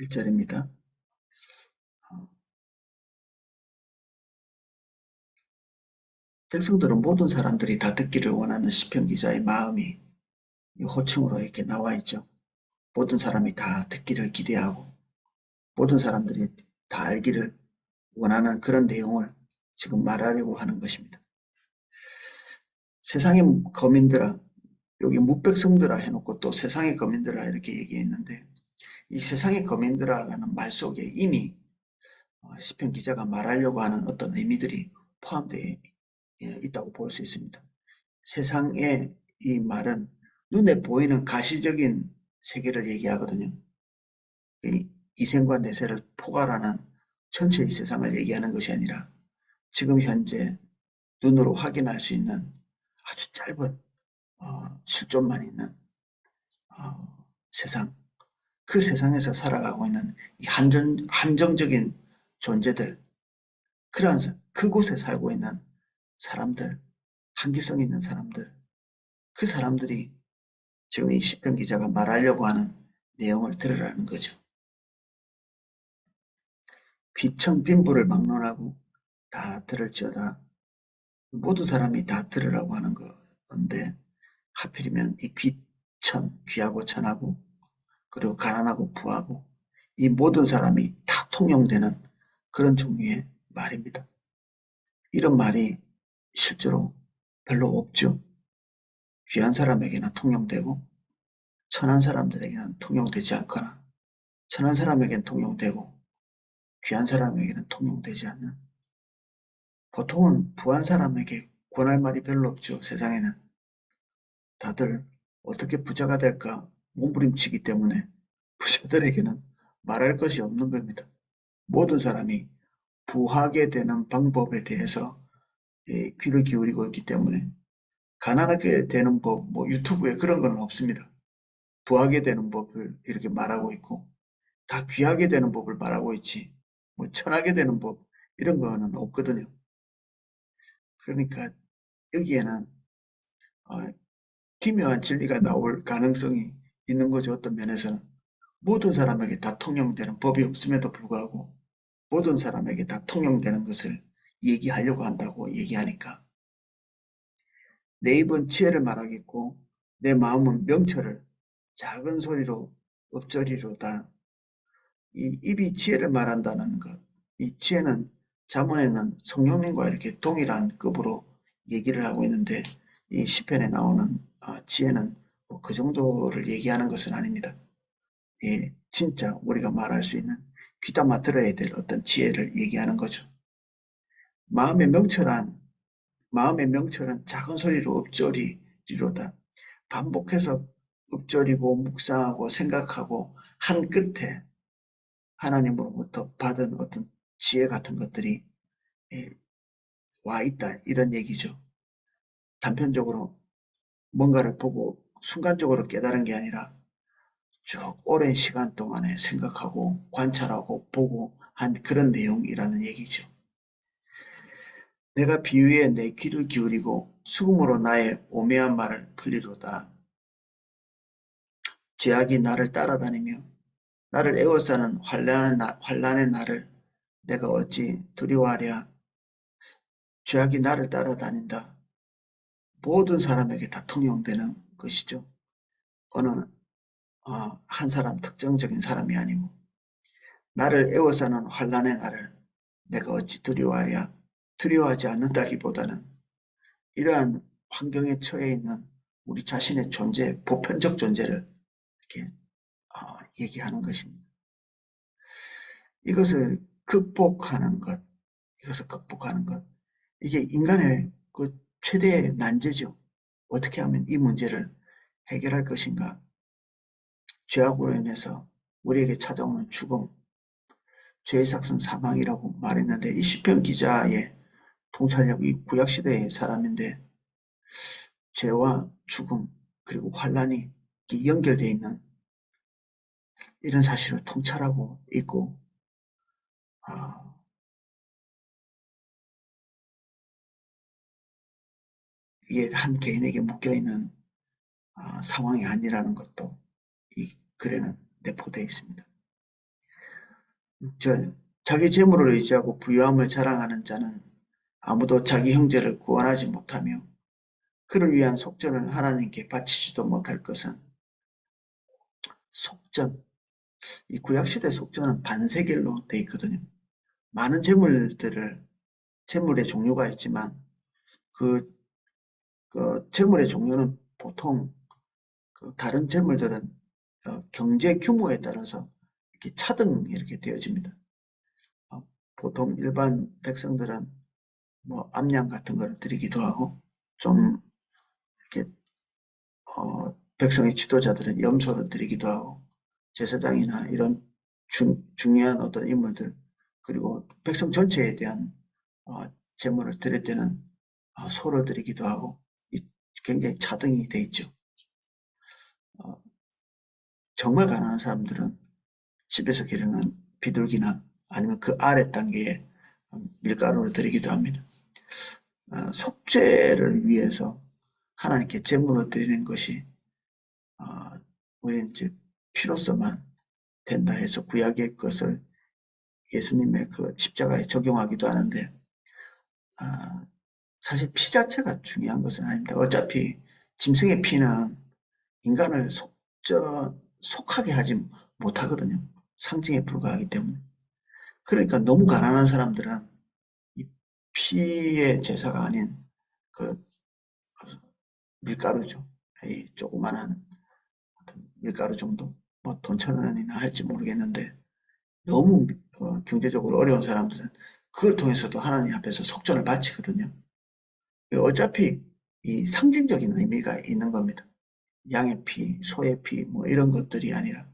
1절입니다. 백성들은 모든 사람들이 다 듣기를 원하는 시편 기자의 마음이 이 호칭으로 이렇게 나와 있죠. 모든 사람이 다 듣기를 기대하고 모든 사람들이 다 알기를 원하는 그런 내용을 지금 말하려고 하는 것입니다. 세상의 거민들아, 여기 뭇백성들아 해놓고 또 세상의 거민들아 이렇게 얘기했는데, 이 세상의 거민들아라는 말 속에 이미 시편 기자가 말하려고 하는 어떤 의미들이 포함되어 있다고 볼 수 있습니다. 세상의 이 말은 눈에 보이는 가시적인 세계를 얘기하거든요. 이 이생과 내세를 포괄하는 전체의 세상을 얘기하는 것이 아니라 지금 현재 눈으로 확인할 수 있는 아주 짧은 실존만 있는 세상, 그 세상에서 살아가고 있는 이 한정적인 존재들, 그러한 그곳에 살고 있는 사람들, 한계성 있는 사람들, 그 사람들이 지금 이 시편 기자가 말하려고 하는 내용을 들으라는 거죠. 귀청 빈부를 막론하고 다 들을지어다. 모든 사람이 다 들으라고 하는 건데 하필이면 이 귀천, 귀하고 천하고 그리고 가난하고 부하고 이 모든 사람이 다 통용되는 그런 종류의 말입니다. 이런 말이 실제로 별로 없죠. 귀한 사람에게는 통용되고 천한 사람들에게는 통용되지 않거나 천한 사람에게는 통용되고 귀한 사람에게는 통용되지 않는, 보통은 부한 사람에게 권할 말이 별로 없죠. 세상에는 다들 어떻게 부자가 될까 몸부림치기 때문에 부자들에게는 말할 것이 없는 겁니다. 모든 사람이 부하게 되는 방법에 대해서 귀를 기울이고 있기 때문에 가난하게 되는 법, 뭐 유튜브에 그런 건 없습니다. 부하게 되는 법을 이렇게 말하고 있고 다 귀하게 되는 법을 말하고 있지 뭐 천하게 되는 법 이런 거는 없거든요. 그러니까 여기에는 어, 기묘한 진리가 나올 가능성이 있는 거죠. 어떤 면에서는 모든 사람에게 다 통용되는 법이 없음에도 불구하고 모든 사람에게 다 통용되는 것을 얘기하려고 한다고 얘기하니까 내 입은 지혜를 말하겠고 내 마음은 명철을 작은 소리로 읊조리로다. 이 입이 지혜를 말한다는 것, 이 지혜는 잠언에는 성령님과 이렇게 동일한 급으로 얘기를 하고 있는데 이 시편에 나오는 지혜는 뭐그 정도를 얘기하는 것은 아닙니다. 예, 진짜 우리가 말할 수 있는 귀담아 들어야 될 어떤 지혜를 얘기하는 거죠. 마음의 명철한 마음의 명철은 작은 소리로 읊조리리로다. 반복해서 읊조리고 묵상하고 생각하고 한 끝에 하나님으로부터 받은 어떤 지혜 같은 것들이 예, 와 있다 이런 얘기죠. 단편적으로 뭔가를 보고 순간적으로 깨달은 게 아니라 쭉 오랜 시간 동안에 생각하고 관찰하고 보고 한 그런 내용이라는 얘기죠. 내가 비유에 내 귀를 기울이고 수금으로 나의 오매한 말을 풀리로다. 죄악이 나를 따라다니며 나를 에워싸는 환란의 날을 내가 어찌 두려워하랴. 죄악이 나를 따라다닌다. 모든 사람에게 다 통용되는 것이죠. 어느 한 사람 특정적인 사람이 아니고 나를 에워싸는 환란의 날을 내가 어찌 두려워하랴. 두려워하지 않는다기보다는 이러한 환경에 처해 있는 우리 자신의 존재, 보편적 존재를 이렇게 얘기하는 것입니다. 이것을 극복하는 것, 이것을 극복하는 것, 이게 인간의 그 최대의 난제죠. 어떻게 하면 이 문제를 해결할 것인가? 죄악으로 인해서 우리에게 찾아오는 죽음, 죄의 삭은 사망이라고 말했는데 이 시편 기자의 통찰력, 이 구약시대의 사람인데 죄와 죽음 그리고 환란이 연결되어 있는 이런 사실을 통찰하고 있고 아, 이게 한 개인에게 묶여있는 상황이 아니라는 것도 이 글에는 내포되어 있습니다. 6절 자기 재물을 의지하고 부유함을 자랑하는 자는 아무도 자기 형제를 구원하지 못하며 그를 위한 속전을 하나님께 바치지도 못할 것은 속전. 이 구약시대 속전은 반세겔로 돼 있거든요. 많은 재물의 종류가 있지만 그, 그 재물의 종류는 보통 그 다른 재물들은 경제 규모에 따라서 이렇게 차등 이렇게 되어집니다. 어, 보통 일반 백성들은 뭐 암양 같은 거를 드리기도 하고 좀 이렇게 백성의 지도자들은 염소를 드리기도 하고 제사장이나 이런 중요한 어떤 인물들 그리고 백성 전체에 대한 어, 제물을 드릴 때는 소를 드리기도 하고 굉장히 차등이 돼 있죠. 어, 정말 가난한 사람들은 집에서 기르는 비둘기나 아니면 그 아래 단계에 밀가루를 드리기도 합니다. 속죄를 위해서 하나님께 제물을 드리는 것이 우리는 이제 피로서만 된다 해서 구약의 것을 예수님의 그 십자가에 적용하기도 하는데 아, 사실 피 자체가 중요한 것은 아닙니다. 어차피 짐승의 피는 인간을 속하게 하지 못하거든요. 상징에 불과하기 때문에. 그러니까 너무 가난한 사람들은 이 피의 제사가 아닌 그 밀가루죠. 이 조그만한 밀가루 정도, 뭐 돈 1,000원이나 할지 모르겠는데 너무 경제적으로 어려운 사람들은 그걸 통해서도 하나님 앞에서 속전을 바치거든요. 어차피 이 상징적인 의미가 있는 겁니다. 양의 피, 소의 피, 뭐 이런 것들이 아니라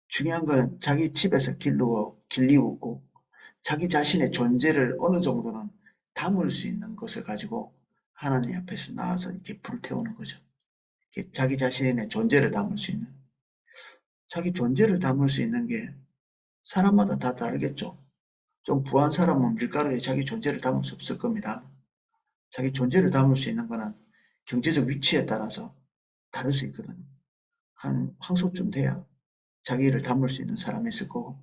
중요한 거는 자기 집에서 길리우고 자기 자신의 존재를 어느 정도는 담을 수 있는 것을 가지고 하나님 앞에서 나와서 이렇게 불태우는 거죠. 이렇게 자기 자신의 존재를 담을 수 있는, 자기 존재를 담을 수 있는 게 사람마다 다 다르겠죠. 좀 부한 사람은 밀가루에 자기 존재를 담을 수 없을 겁니다. 자기 존재를 담을 수 있는 거는 경제적 위치에 따라서 다를 수 있거든요. 한 황소쯤 돼야 자기를 담을 수 있는 사람이 있을 거고,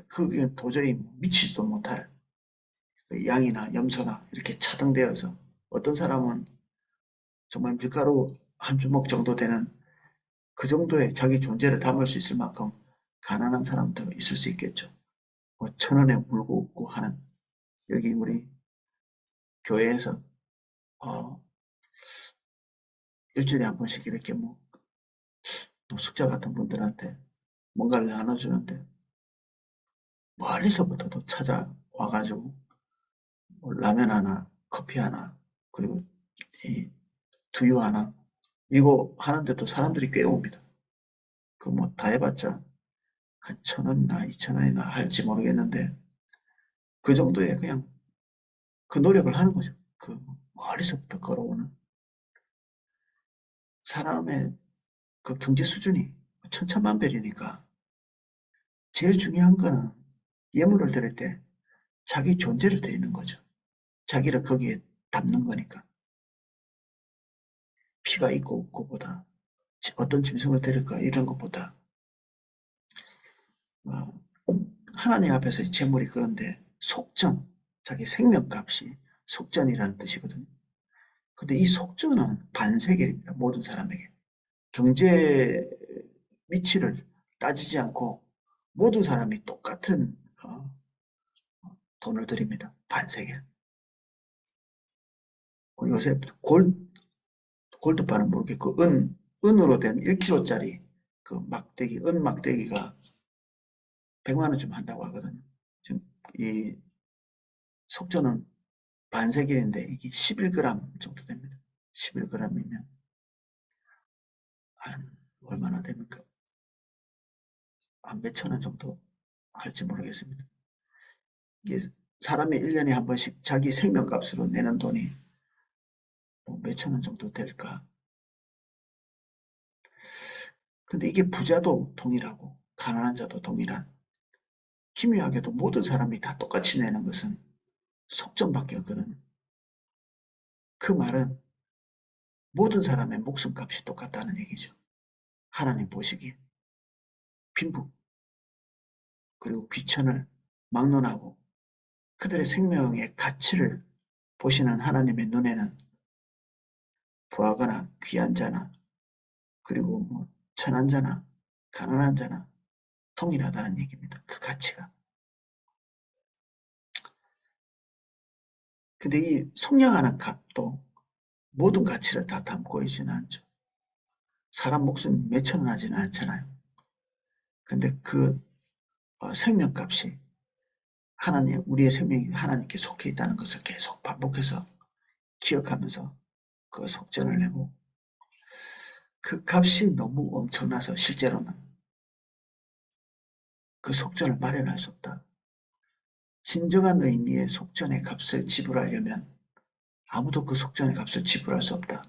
그게 도저히 미치지도 못할 그 양이나 염소나 이렇게 차등되어서 어떤 사람은 정말 밀가루 한 주먹 정도 되는 그 정도의 자기 존재를 담을 수 있을 만큼 가난한 사람도 있을 수 있겠죠. 뭐 1,000원에 물고 웃고 하는 여기 우리 교회에서 어, 일주일에 한 번씩 이렇게 뭐 노숙자 같은 분들한테 뭔가를 나눠주는데 멀리서부터도 찾아와가지고 뭐 라면 하나, 커피 하나, 그리고 이 두유 하나 이거 하는데도 사람들이 꽤 옵니다. 그 뭐 다 해봤자 한 1,000원이나 2,000원이나 할지 모르겠는데 그 정도에 그냥 그 노력을 하는 거죠. 그 멀리서부터 걸어오는 사람의 그 경제 수준이 천차만별이니까 제일 중요한 거는 예물을 드릴 때 자기 존재를 드리는 거죠. 자기를 거기에 담는 거니까. 피가 있고 없고보다 어떤 짐승을 드릴까 이런 것보다 어, 하나님 앞에서 재물이 그런데 속전, 자기 생명값이 속전이라는 뜻이거든요. 근데 이 속전은 반세계입니다. 모든 사람에게. 경제 위치를 따지지 않고 모든 사람이 똑같은 돈을 드립니다. 반세계. 요새 골드바는 모르겠고 은으로 된 1kg짜리 그 막대기, 은 막대기가 100만 원쯤 한다고 하거든요. 지금 이 속전은 반세겔인데 이게 11g 정도 됩니다. 11g이면 한 얼마나 됩니까? 한 몇천 원 정도 할지 모르겠습니다. 이게 사람이 1년에 한 번씩 자기 생명값으로 내는 돈이 뭐 몇천 원 정도 될까? 근데 이게 부자도 동일하고 가난한 자도 동일한 기묘하게도 모든 사람이 다 똑같이 내는 것은 속전밖에 없거든요. 그 말은 모든 사람의 목숨값이 똑같다는 얘기죠. 하나님 보시기에 빈부 그리고 귀천을 막론하고 그들의 생명의 가치를 보시는 하나님의 눈에는 부하거나 귀한 자나 그리고 뭐 천한 자나 가난한 자나 동일하다는 얘기입니다. 그 가치가. 근데 이 속량하는 값도 모든 가치를 다 담고 있지는 않죠. 사람 목숨 몇천 원 하지는 않잖아요. 근데 그 생명값이 하나님, 우리의 생명이 하나님께 속해 있다는 것을 계속 반복해서 기억하면서 그 속전을 내고 그 값이 너무 엄청나서 실제로는 그 속전을 마련할 수 없다. 진정한 의미의 속전의 값을 지불하려면 아무도 그 속전의 값을 지불할 수 없다.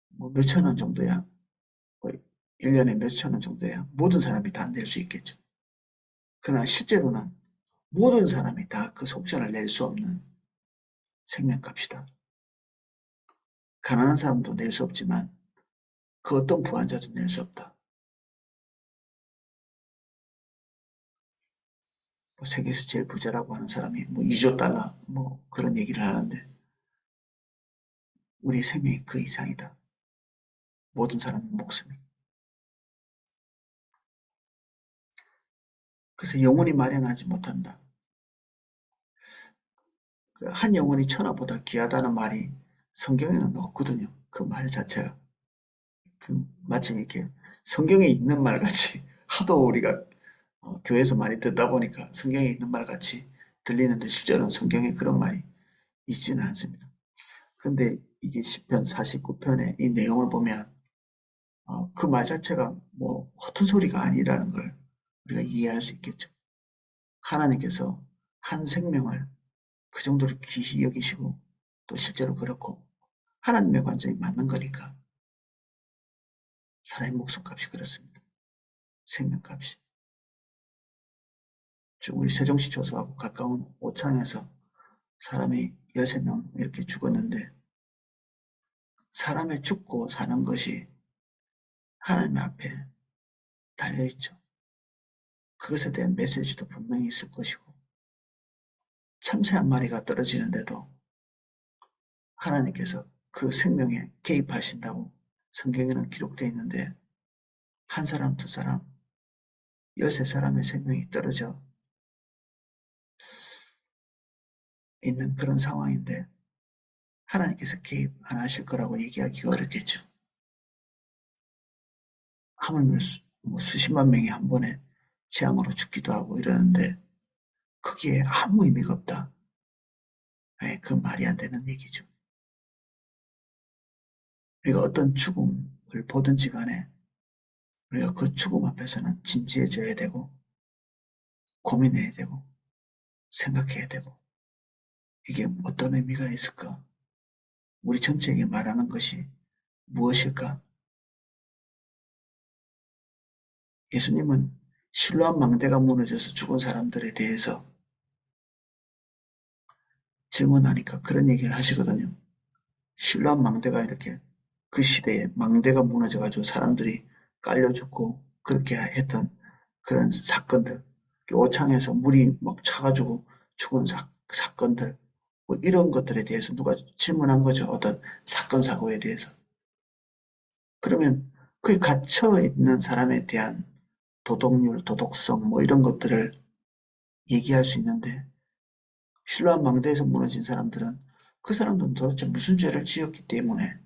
뭐 몇천 원 정도야, 뭐 1년에 몇천 원 정도야 모든 사람이 다 낼 수 있겠죠. 그러나 실제로는 모든 사람이 다 그 속전을 낼 수 없는 생명값이다. 가난한 사람도 낼 수 없지만 그 어떤 부한자도 낼 수 없다. 뭐 세계에서 제일 부자라고 하는 사람이 뭐 2조 달러 뭐 그런 얘기를 하는데 우리의 생명이 그 이상이다. 모든 사람의 목숨이. 그래서 영원히 마련하지 못한다. 그 한 영혼이 천하보다 귀하다는 말이 성경에는 없거든요. 그 말 자체가. 그 마치 이렇게 성경에 있는 말 같이 하도 우리가 교회에서 많이 듣다 보니까 성경에 있는 말 같이 들리는데 실제로는 성경에 그런 말이 있지는 않습니다. 근데 이게 시편 49편의 이 내용을 보면 그 말 자체가 뭐 허튼 소리가 아니라는 걸 우리가 이해할 수 있겠죠. 하나님께서 한 생명을 그 정도로 귀히 여기시고 또 실제로 그렇고 하나님의 관점이 맞는 거니까 사람의 목숨값이 그렇습니다. 생명값이. 지금 우리 세종시 조소하고 가까운 오창에서 사람이 13명 이렇게 죽었는데 사람의 죽고 사는 것이 하나님 앞에 달려있죠. 그것에 대한 메시지도 분명히 있을 것이고 참새 한 마리가 떨어지는데도 하나님께서 그 생명에 개입하신다고 성경에는 기록되어 있는데 한 사람, 두 사람, 13사람의 생명이 떨어져 있는 그런 상황인데 하나님께서 개입 안 하실 거라고 얘기하기가 어렵겠죠. 하물며 뭐 수십만 명이 한 번에 재앙으로 죽기도 하고 이러는데 거기에 아무 의미가 없다. 네, 그 말이 안 되는 얘기죠. 우리가 어떤 죽음을 보든지 간에 우리가 그 죽음 앞에서는 진지해져야 되고 고민해야 되고 생각해야 되고 이게 어떤 의미가 있을까? 우리 전체에게 말하는 것이 무엇일까? 예수님은 실로암 망대가 무너져서 죽은 사람들에 대해서 질문하니까 그런 얘기를 하시거든요. 실로암 망대가 이렇게 그 시대에 망대가 무너져가지고 사람들이 깔려 죽고 그렇게 했던 그런 사건들, 오창에서 물이 막 차가지고 죽은 사건들, 뭐 이런 것들에 대해서 누가 질문한 거죠. 어떤 사건, 사고에 대해서. 그러면 그 갇혀 있는 사람에 대한 도덕률, 도덕성, 뭐 이런 것들을 얘기할 수 있는데, 신라한 망대에서 무너진 사람들은 그 사람들은 도대체 무슨 죄를 지었기 때문에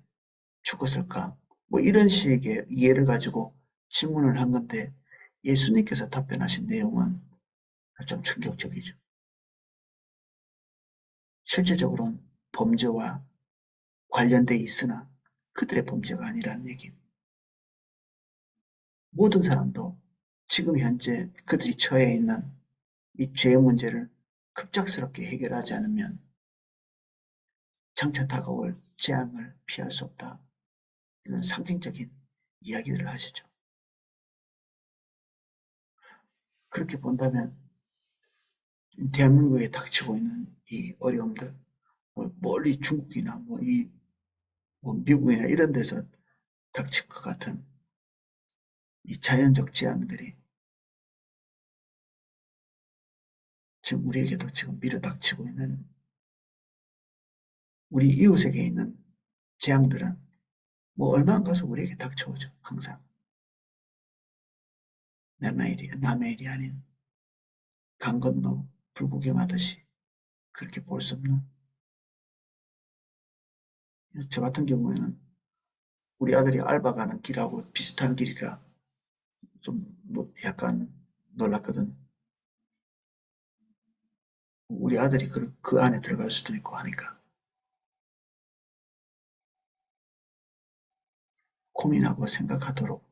죽었을까? 뭐 이런 식의 이해를 가지고 질문을 한 건데, 예수님께서 답변하신 내용은 좀 충격적이죠. 실제적으로는 범죄와 관련돼 있으나 그들의 범죄가 아니라는 얘기입니다. 모든 사람도 지금 현재 그들이 처해 있는 이 죄의 문제를 급작스럽게 해결하지 않으면 장차 다가올 재앙을 피할 수 없다. 이런 상징적인 이야기들을 하시죠. 그렇게 본다면 대한민국에 닥치고 있는 이 어려움들, 뭐 멀리 중국이나 뭐 미국이나 이런 데서 닥칠 것 같은 이 자연적 재앙들이 지금 우리에게도 지금 밀어닥치고 있는 우리 이웃에게 있는 재앙들은 뭐 얼마 안 가서 우리에게 닥쳐오죠. 항상 남의 일이 아닌 강 건너 불구경하듯이 그렇게 볼 수 없는, 저 같은 경우에는 우리 아들이 알바 가는 길하고 비슷한 길이라 좀 약간 놀랐거든. 우리 아들이 그 안에 들어갈 수도 있고 하니까 고민하고 생각하도록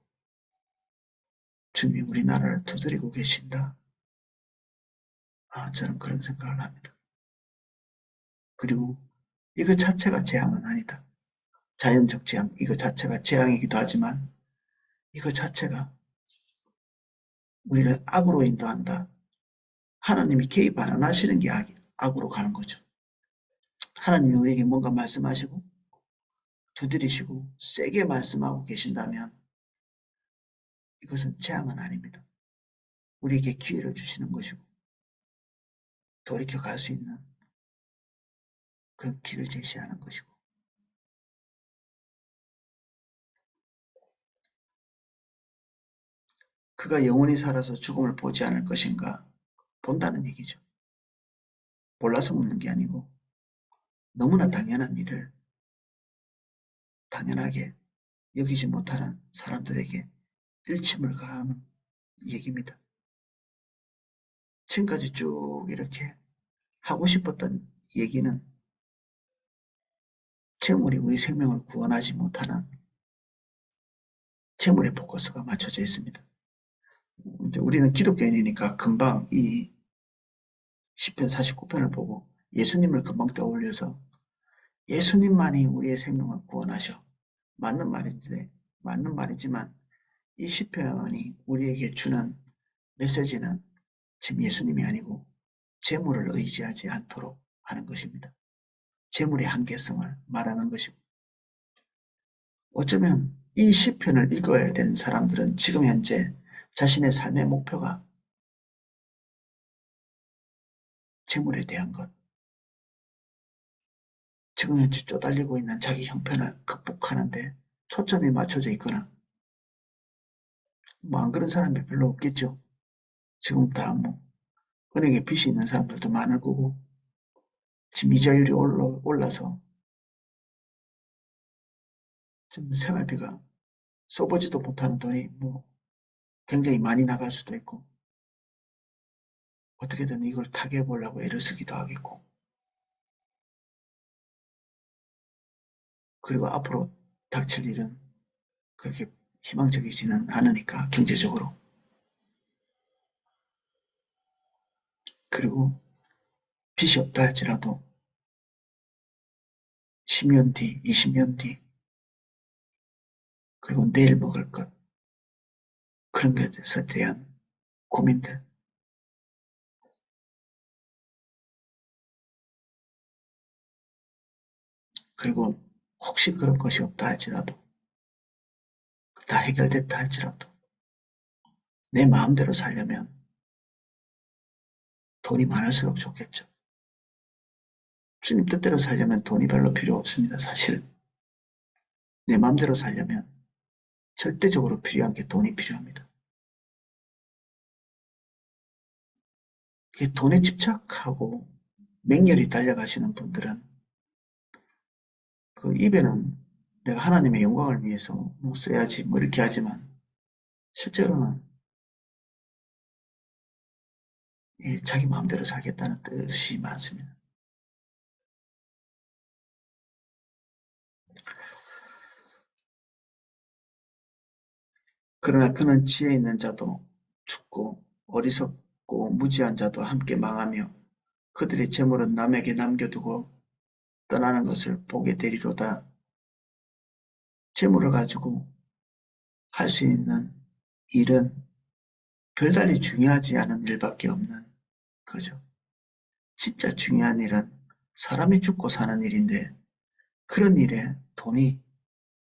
주님이 우리나라를 두드리고 계신다. 저는 그런 생각을 합니다. 그리고 이거 자체가 재앙은 아니다. 자연적 재앙, 이거 자체가 재앙이기도 하지만 이거 자체가 우리를 악으로 인도한다. 하나님이 개입 안 하시는 게 악으로 가는 거죠. 하나님이 우리에게 뭔가 말씀하시고 두드리시고 세게 말씀하고 계신다면 이것은 재앙은 아닙니다. 우리에게 기회를 주시는 것이고 돌이켜 갈 수 있는 그 길을 제시하는 것이고, 그가 영원히 살아서 죽음을 보지 않을 것인가 본다는 얘기죠. 몰라서 묻는 게 아니고 너무나 당연한 일을 당연하게 여기지 못하는 사람들에게 일침을 가하는 얘기입니다. 지금까지 쭉 이렇게 하고 싶었던 얘기는 재물이 우리 생명을 구원하지 못하는 재물에 포커스가 맞춰져 있습니다. 이제 우리는 기독교인이니까 금방 이 시편 49편을 보고 예수님을 금방 떠올려서 예수님만이 우리의 생명을 구원하셔. 맞는 말인데, 맞는 말이지만 이 시편이 우리에게 주는 메시지는 지금 예수님이 아니고 재물을 의지하지 않도록 하는 것입니다. 재물의 한계성을 말하는 것이고, 어쩌면 이 시편을 읽어야 되는 사람들은 지금 현재 자신의 삶의 목표가 재물에 대한 것, 지금 현재 쪼달리고 있는 자기 형편을 극복하는데 초점이 맞춰져 있거나, 뭐 안 그런 사람이 별로 없겠죠. 지금 다 뭐 은행에 빚이 있는 사람들도 많을 거고, 지금 이자율이 올라서 좀 생활비가 써보지도 못하는 돈이 뭐 굉장히 많이 나갈 수도 있고, 어떻게든 이걸 타개해 보려고 애를 쓰기도 하겠고, 그리고 앞으로 닥칠 일은 그렇게 희망적이지는 않으니까 경제적으로. 그리고 빚이 없다 할지라도 10년 뒤, 20년 뒤, 그리고 내일 먹을 것, 그런 것에 대한 고민들, 그리고 혹시 그런 것이 없다 할지라도, 다 해결됐다 할지라도 내 마음대로 살려면 돈이 많을수록 좋겠죠. 주님 뜻대로 살려면 돈이 별로 필요 없습니다. 사실은 내 마음대로 살려면 절대적으로 필요한 게 돈이 필요합니다. 그게 돈에 집착하고 맹렬히 달려가시는 분들은 그 입에는 내가 하나님의 영광을 위해서 뭐 써야지 뭐 이렇게 하지만 실제로는 자기 마음대로 살겠다는 뜻이 많습니다. 그러나 그는 지혜 있는 자도 죽고 어리석고 무지한 자도 함께 망하며 그들의 재물은 남에게 남겨두고 떠나는 것을 보게 되리로다. 재물을 가지고 할 수 있는 일은 별달리 중요하지 않은 일밖에 없는 거죠. 진짜 중요한 일은 사람이 죽고 사는 일인데 그런 일에 돈이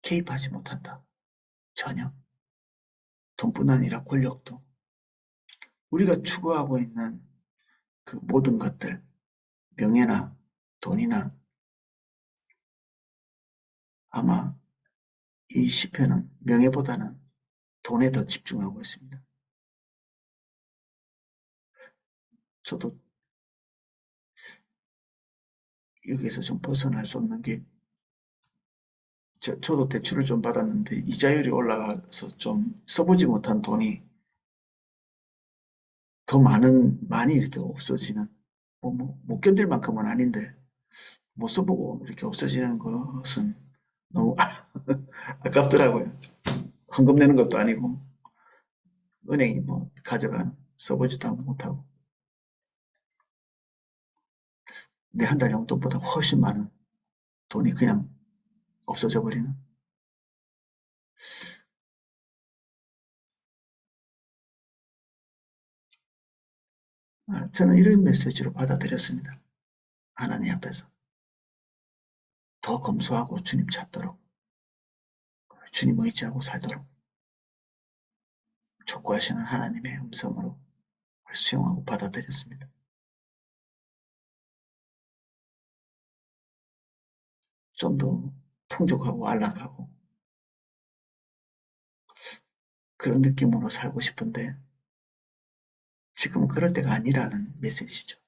개입하지 못한다. 전혀. 돈뿐 아니라 권력도. 우리가 추구하고 있는 그 모든 것들, 명예나 돈이나 아마 이 시편은 명예보다는 돈에 더 집중하고 있습니다. 저도 여기에서 좀 벗어날 수 없는 게 저도 대출을 좀 받았는데 이자율이 올라가서 좀 써보지 못한 돈이 더 많이 이렇게 없어지는, 못 견딜 만큼은 아닌데 못 써보고 이렇게 없어지는 것은 너무 아깝더라고요. 헌금 내는 것도 아니고 은행이 뭐 가져가는, 써보지도 못하고 내 한 달 용돈보다 훨씬 많은 돈이 그냥 없어져 버리는. 저는 이런 메시지로 받아들였습니다. 하나님 앞에서 더 검소하고 주님 찾도록, 주님 의지하고 살도록 촉구하시는 하나님의 음성으로 수용하고 받아들였습니다. 좀 더 풍족하고 안락하고 그런 느낌으로 살고 싶은데 지금은 그럴 때가 아니라는 메시지죠.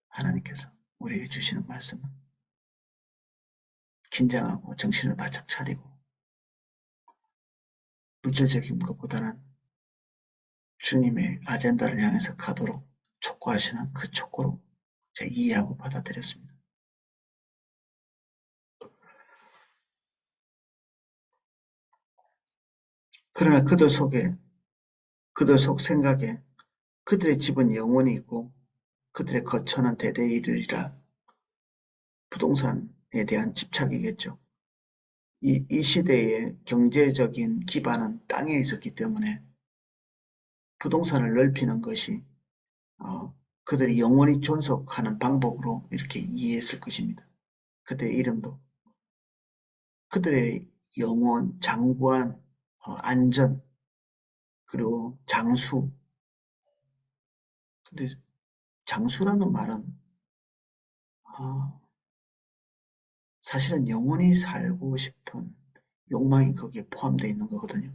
하나님께서 우리에게 주시는 말씀은 긴장하고 정신을 바짝 차리고 물질적인 것보다는 주님의 아젠다를 향해서 가도록 촉구하시는 그 촉구로 제가 이해하고 받아들였습니다. 그러나 그들 속 생각에 그들의 집은 영원히 있고 그들의 거처는 대대에 이르리라. 부동산에 대한 집착이겠죠. 이 시대의 경제적인 기반은 땅에 있었기 때문에 부동산을 넓히는 것이 그들이 영원히 존속하는 방법으로 이렇게 이해했을 것입니다. 그들의 이름도 그들의 영원, 장구한 안전, 그리고 장수. 근데 장수라는 말은 어, 사실은 영원히 살고 싶은 욕망이 거기에 포함되어 있는 거거든요.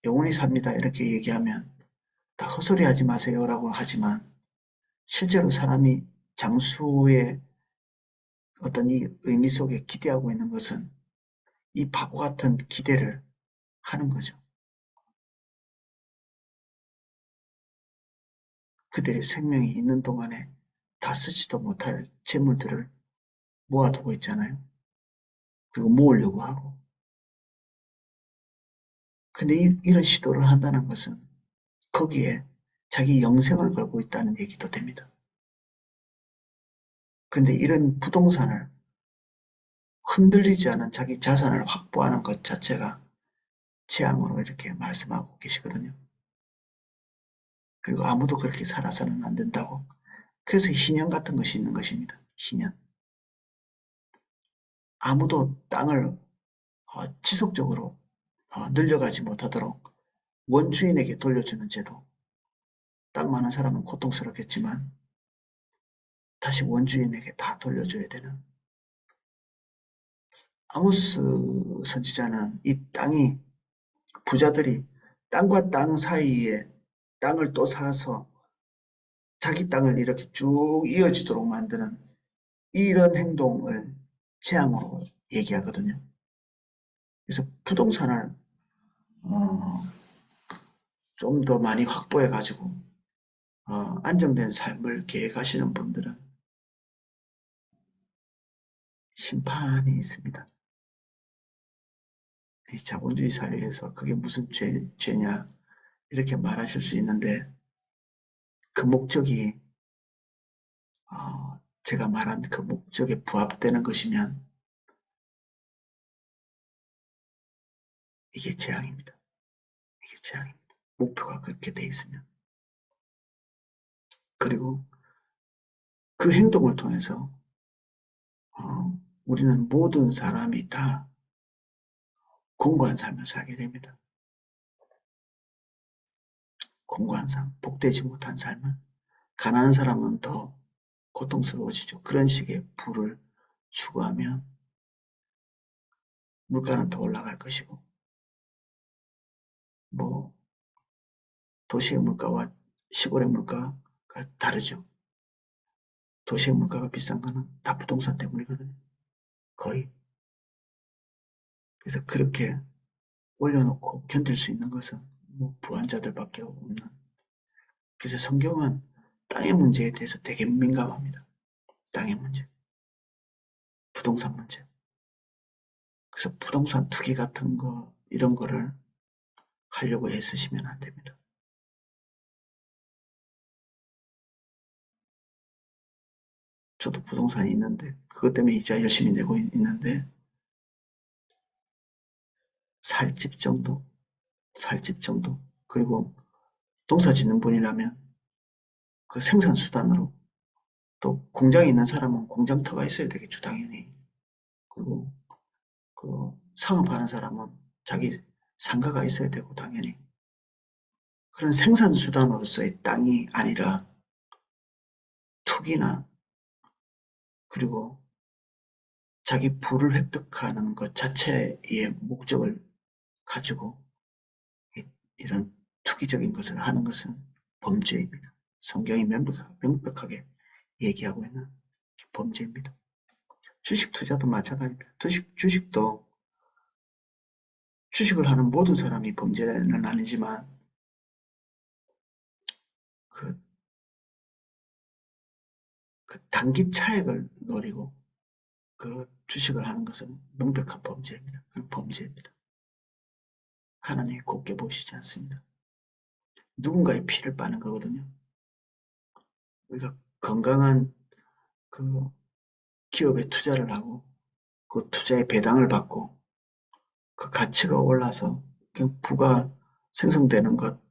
영원히 삽니다 이렇게 얘기하면 다 헛소리 하지 마세요라고 하지만 실제로 사람이 장수의 어떤 이 의미 속에 기대하고 있는 것은 이 바보 같은 기대를 하는 거죠. 그들의 생명이 있는 동안에 다 쓰지도 못할 재물들을 모아두고 있잖아요. 그리고 모으려고 하고. 근데 이런 시도를 한다는 것은 거기에 자기 영생을 걸고 있다는 얘기도 됩니다. 근데 이런 부동산을 흔들리지 않은 자기 자산을 확보하는 것 자체가 재앙으로 이렇게 말씀하고 계시거든요. 그리고 아무도 그렇게 살아서는 안 된다고. 그래서 희년 같은 것이 있는 것입니다. 희년. 아무도 땅을 지속적으로 늘려가지 못하도록 원주인에게 돌려주는 제도. 땅 많은 사람은 고통스럽겠지만 다시 원주인에게 다 돌려줘야 되는. 아모스 선지자는 이 땅이 부자들이 땅과 땅 사이에 땅을 또 사서 자기 땅을 이렇게 쭉 이어지도록 만드는 이런 행동을 재앙으로 얘기하거든요. 그래서 부동산을 어, 좀 더 많이 확보해 가지고 안정된 삶을 계획하시는 분들은 심판이 있습니다. 이 자본주의 사회에서 그게 무슨 죄냐 이렇게 말하실 수 있는데 그 목적이 제가 말한 그 목적에 부합되는 것이면 이게 재앙입니다. 이게 재앙입니다. 목표가 그렇게 돼 있으면. 그리고 그 행동을 통해서 우리는 모든 사람이 다 공고한 삶을 살게 됩니다. 공고한 삶, 복되지 못한 삶을, 가난한 사람은 더 고통스러워지죠. 그런 식의 부를 추구하면 물가는 더 올라갈 것이고, 뭐 도시의 물가와 시골의 물가가 다르죠. 도시의 물가가 비싼 거는 다 부동산 때문이거든요. 거의. 그래서 그렇게 올려놓고 견딜 수 있는 것은 뭐 부한자들밖에 없는. 그래서 성경은 땅의 문제에 대해서 되게 민감합니다. 땅의 문제, 부동산 문제. 그래서 부동산 투기 같은 거 이런 거를 하려고 애쓰시면 안 됩니다. 저도 부동산이 있는데 그것 때문에 이자 열심히 내고 있는데 살 집 정도, 살 집 정도. 그리고 농사 짓는 분이라면 그 생산 수단으로 또 공장에 있는 사람은 공장터가 있어야 되겠죠, 당연히. 그리고 그 상업하는 사람은 자기 상가가 있어야 되고, 당연히. 그런 생산 수단으로서의 땅이 아니라 투기나 그리고 자기 부를 획득하는 것 자체의 목적을 가지고 이런 투기적인 것을 하는 것은 범죄입니다. 성경이 명백하게 얘기하고 있는 범죄입니다. 주식 투자도 마찬가지입니다. 주식을 하는 모든 사람이 범죄는 아니지만 그, 그 단기 차익을 노리고 그 주식을 하는 것은 명백한 범죄입니다. 그건 범죄입니다. 하나님이 곱게 보시지 않습니다. 누군가의 피를 빠는 거거든요. 우리가 건강한 그 기업에 투자를 하고 그 투자의 배당을 받고 그 가치가 올라서 그냥 부가 생성되는 것,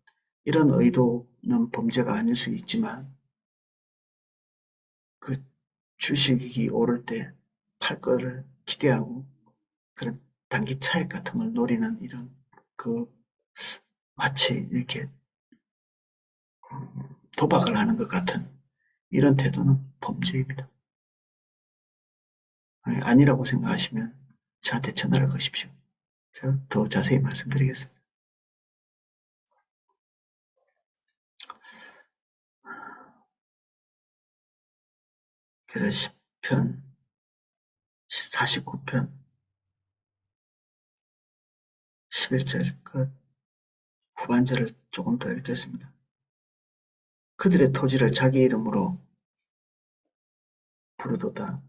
이런 의도는 범죄가 아닐 수 있지만 그 주식이 오를 때 팔 거를 기대하고 그런 단기 차익 같은 걸 노리는 이런 그 마치 이렇게 도박을 하는 것 같은 이런 태도는 범죄입니다. 아니라고 생각하시면 저한테 전화를 거십시오. 제가 더 자세히 말씀드리겠습니다. 그래서 10편, 49편, 11절 그 후반절을 조금 더 읽겠습니다. 그들의 토지를 자기 이름으로 부르도다.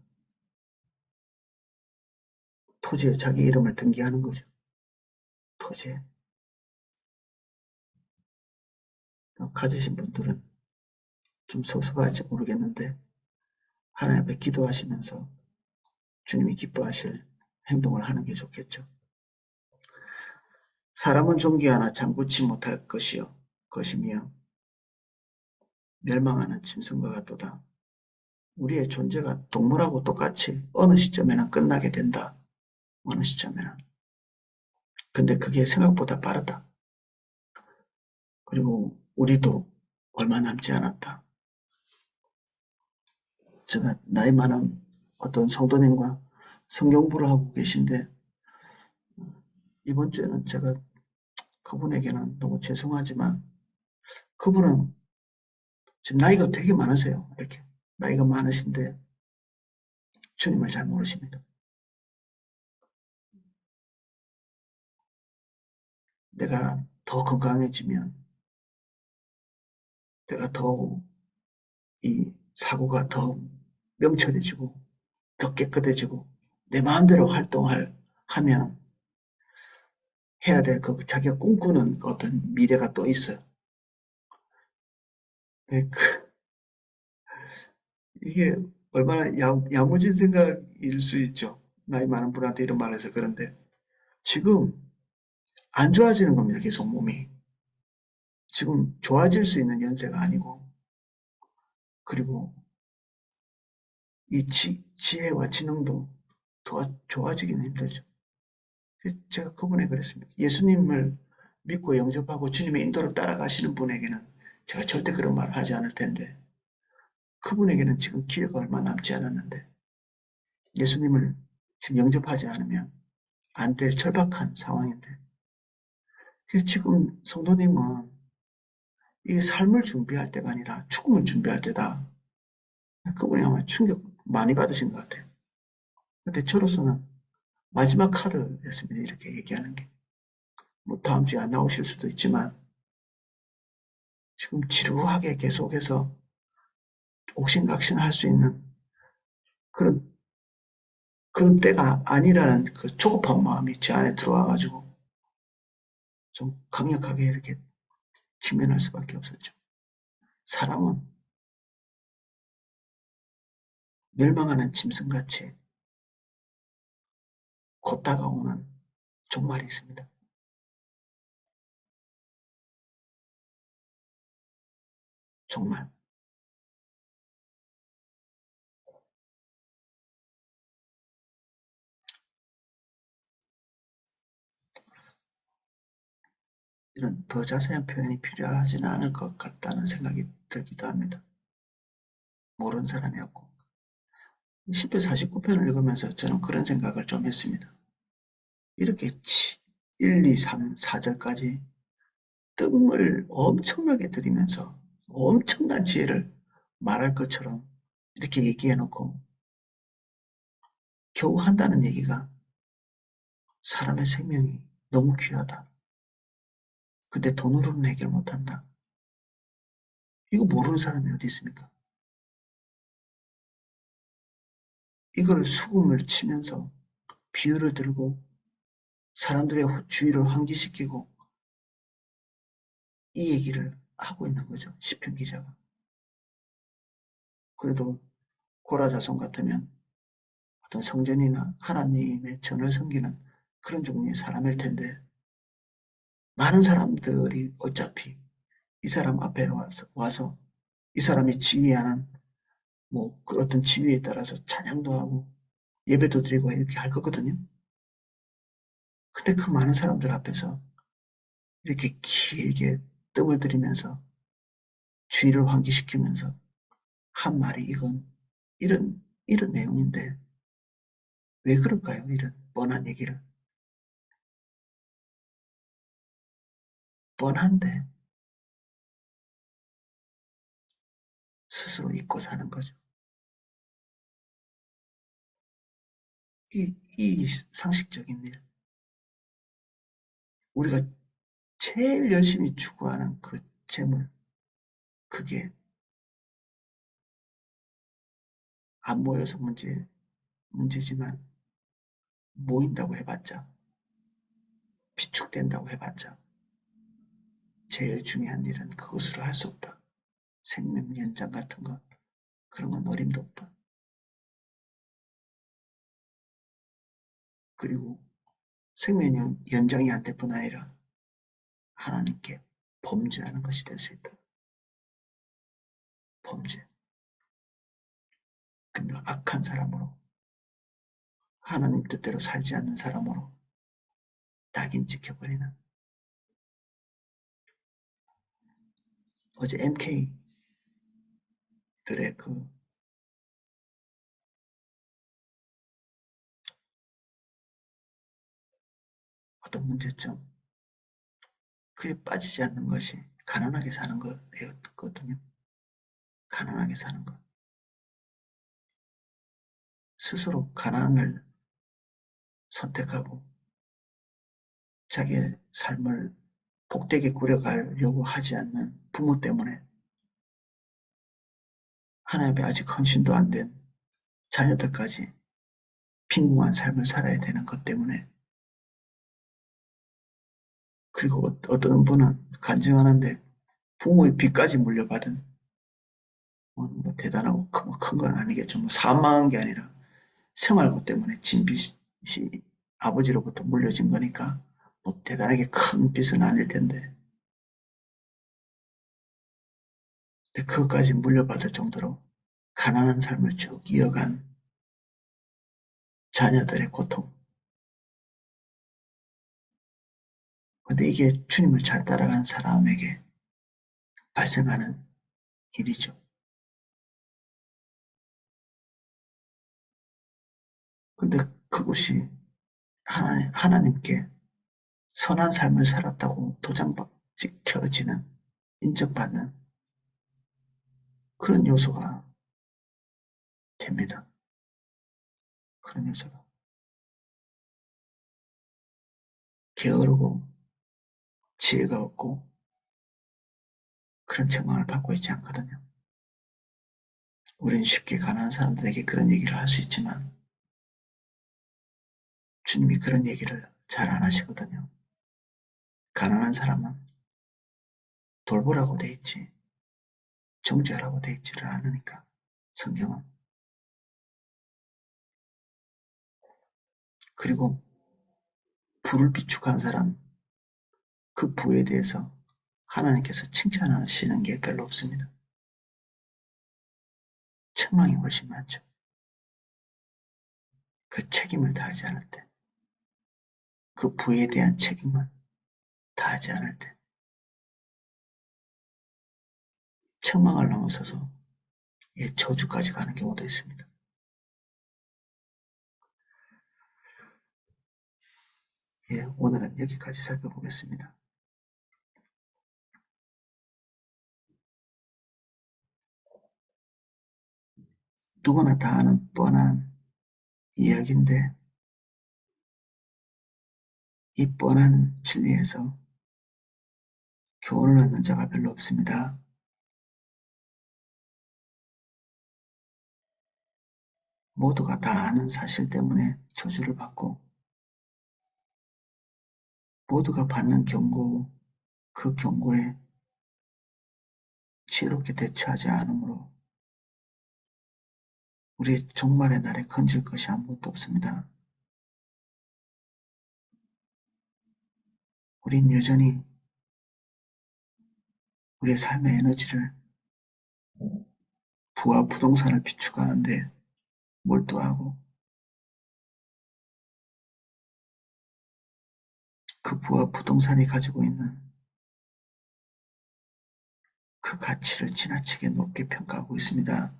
토지에 자기 이름을 등기하는 거죠. 토지에. 가지신 분들은 좀 섭섭할지 모르겠는데 하나님 앞에 기도하시면서 주님이 기뻐하실 행동을 하는 게 좋겠죠. 사람은 존귀하나 장구치 못할 것이며 멸망하는 짐승과 같도다. 우리의 존재가 동물하고 똑같이 어느 시점에는 끝나게 된다. 어느 시점에는. 근데 그게 생각보다 빠르다. 그리고 우리도 얼마 남지 않았다. 제가 나이 많은 어떤 성도님과 성경부를 하고 계신데 이번 주에는 제가 그분에게는 너무 죄송하지만 그분은 지금 나이가 되게 많으세요. 이렇게 나이가 많으신데 주님을 잘 모르십니다. 내가 더 건강해지면 내가 더 이 사고가 더 명철해지고 더 깨끗해지고 내 마음대로 하면 해야 될 그 자기가 꿈꾸는 그 어떤 미래가 또 있어요. 이게 얼마나 야무진 생각일 수 있죠. 나이 많은 분한테 이런 말을 해서 그런데 지금 안 좋아지는 겁니다. 계속 몸이. 지금 좋아질 수 있는 연세가 아니고 그리고 이 지혜와 지능도 더 좋아지기는 힘들죠. 제가 그분에 그랬습니다. 예수님을 믿고 영접하고 주님의 인도를 따라가시는 분에게는 제가 절대 그런 말을 하지 않을 텐데 그분에게는 지금 기회가 얼마 남지 않았는데 예수님을 지금 영접하지 않으면 안 될 절박한 상황인데 지금 성도님은 이 삶을 준비할 때가 아니라 죽음을 준비할 때다. 그분이 아마 충격 많이 받으신 것 같아요. 근데 저로서는 마지막 카드였습니다. 이렇게 얘기하는 게. 뭐 다음 주에 안 나오실 수도 있지만 지금 지루하게 계속해서 옥신각신할 수 있는 그런 그런 때가 아니라는 그 조급한 마음이 제 안에 들어와가지고 좀 강력하게 이렇게 직면할 수밖에 없었죠. 사람은 멸망하는 짐승같이 곧 다가오는 종말이 있습니다. 종말. 이런 더 자세한 표현이 필요하지는 않을 것 같다는 생각이 들기도 합니다. 모르는 사람이었고. 10편 49편을 읽으면서 저는 그런 생각을 좀 했습니다. 이렇게 1, 2, 3, 4절까지 뜸을 엄청나게 들이면서 엄청난 지혜를 말할 것처럼 이렇게 얘기해 놓고 겨우 한다는 얘기가 사람의 생명이 너무 귀하다. 근데 돈으로는 해결 못한다. 이거 모르는 사람이 어디 있습니까? 이걸 수금을 치면서 비유를 들고 사람들의 주의를 환기시키고 이 얘기를 하고 있는 거죠. 시편 기자가. 그래도 고라자손 같으면 어떤 성전이나 하나님의 전을 섬기는 그런 종류의 사람일 텐데 많은 사람들이 어차피 이 사람 앞에 와서 이 사람이 지휘하는 그 어떤 지위에 따라서 찬양도 하고 예배도 드리고 이렇게 할 거거든요. 근데 그 많은 사람들 앞에서 이렇게 길게 뜸을 들이면서 주의를 환기시키면서 한 말이 이런 내용인데 왜 그럴까요? 이런 뻔한 얘기를. 뻔한데 스스로 잊고 사는 거죠. 이 상식적인 일. 우리가 제일 열심히 추구하는 그 재물, 그게 안 모여서 문제지만 모인다고 해봤자, 비축된다고 해봤자, 제일 중요한 일은 그것으로 할 수 없다. 생명 연장 같은 것, 그런 건 어림도 없다. 그리고 생명 연장이 안 될 뿐 아니라 하나님께 범죄하는 것이 될 수 있다. 범죄. 근데 악한 사람으로, 하나님 뜻대로 살지 않는 사람으로 낙인 찍혀버리는. 어제 MK들의 그 어떤 문제점, 그에 빠지지 않는 것이 가난하게 사는 거였거든요. 가난하게 사는 것. 스스로 가난을 선택하고 자기의 삶을 복되게 꾸려가려고 하지 않는 부모 때문에 하나님의 아직 헌신도 안 된 자녀들까지 빈궁한 삶을 살아야 되는 것 때문에 그리고 어떤 분은 간증하는데 부모의 빚까지 물려받은 뭐 대단하고 큰 건 아니겠죠. 뭐 사망한 게 아니라 생활고 때문에 진 빚이 아버지로부터 물려진 거니까 뭐 대단하게 큰 빚은 아닐 텐데 근데 그것까지 물려받을 정도로 가난한 삶을 쭉 이어간 자녀들의 고통 근데 이게 주님을 잘 따라가는 사람에게 발생하는 일이죠. 근데 그것이 하나님께 선한 삶을 살았다고 찍혀지는, 인정받는 그런 요소가 됩니다. 그런 요소가. 게으르고 지혜가 없고 그런 책망을 받고 있지 않거든요. 우리는 쉽게 가난한 사람들에게 그런 얘기를 할 수 있지만 주님이 그런 얘기를 잘 안 하시거든요. 가난한 사람은 돌보라고 돼 있지 정죄하라고 돼 있지를 않으니까 성경은. 그리고 부를 비축한 사람, 그 부에 대해서 하나님께서 칭찬하시는 게 별로 없습니다. 책망이 훨씬 많죠. 그 책임을 다하지 않을 때, 그 부에 대한 책임을 다하지 않을 때, 책망을 넘어서서 저주까지 가는 경우도 있습니다. 오늘은 여기까지 살펴보겠습니다. 누구나 다 아는 뻔한 이야기인데 이 뻔한 진리에서 교훈을 얻는 자가 별로 없습니다. 모두가 다 아는 사실 때문에 저주를 받고 모두가 받는 경고, 그 경고에 지혜롭게 대처하지 않으므로 우리의 종말의 날에 건질 것이 아무것도 없습니다. 우린 여전히 우리의 삶의 에너지를 부와 부동산을 비축하는데 몰두하고 그 부와 부동산이 가지고 있는 그 가치를 지나치게 높게 평가하고 있습니다.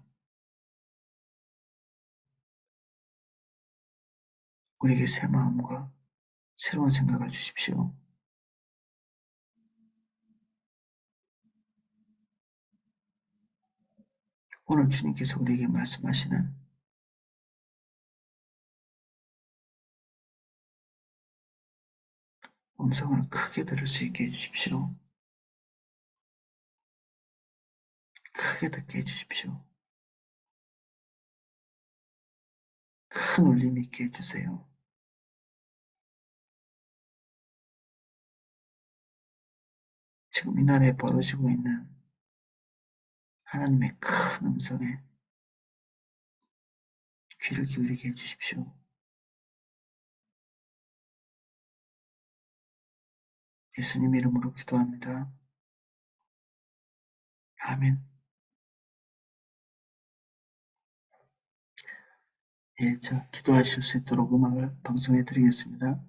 우리에게 새 마음과 새로운 생각을 주십시오. 오늘 주님께서 우리에게 말씀하시는 음성을 크게 들을 수 있게 해주십시오. 크게 듣게 해주십시오. 큰 울림 있게 해주세요. 지금 이 나라에 벌어지고 있는 하나님의 큰 음성에 귀를 기울이게 해주십시오. 예수님 이름으로 기도합니다. 아멘. 기도하실 수 있도록 음악을 방송해 드리겠습니다.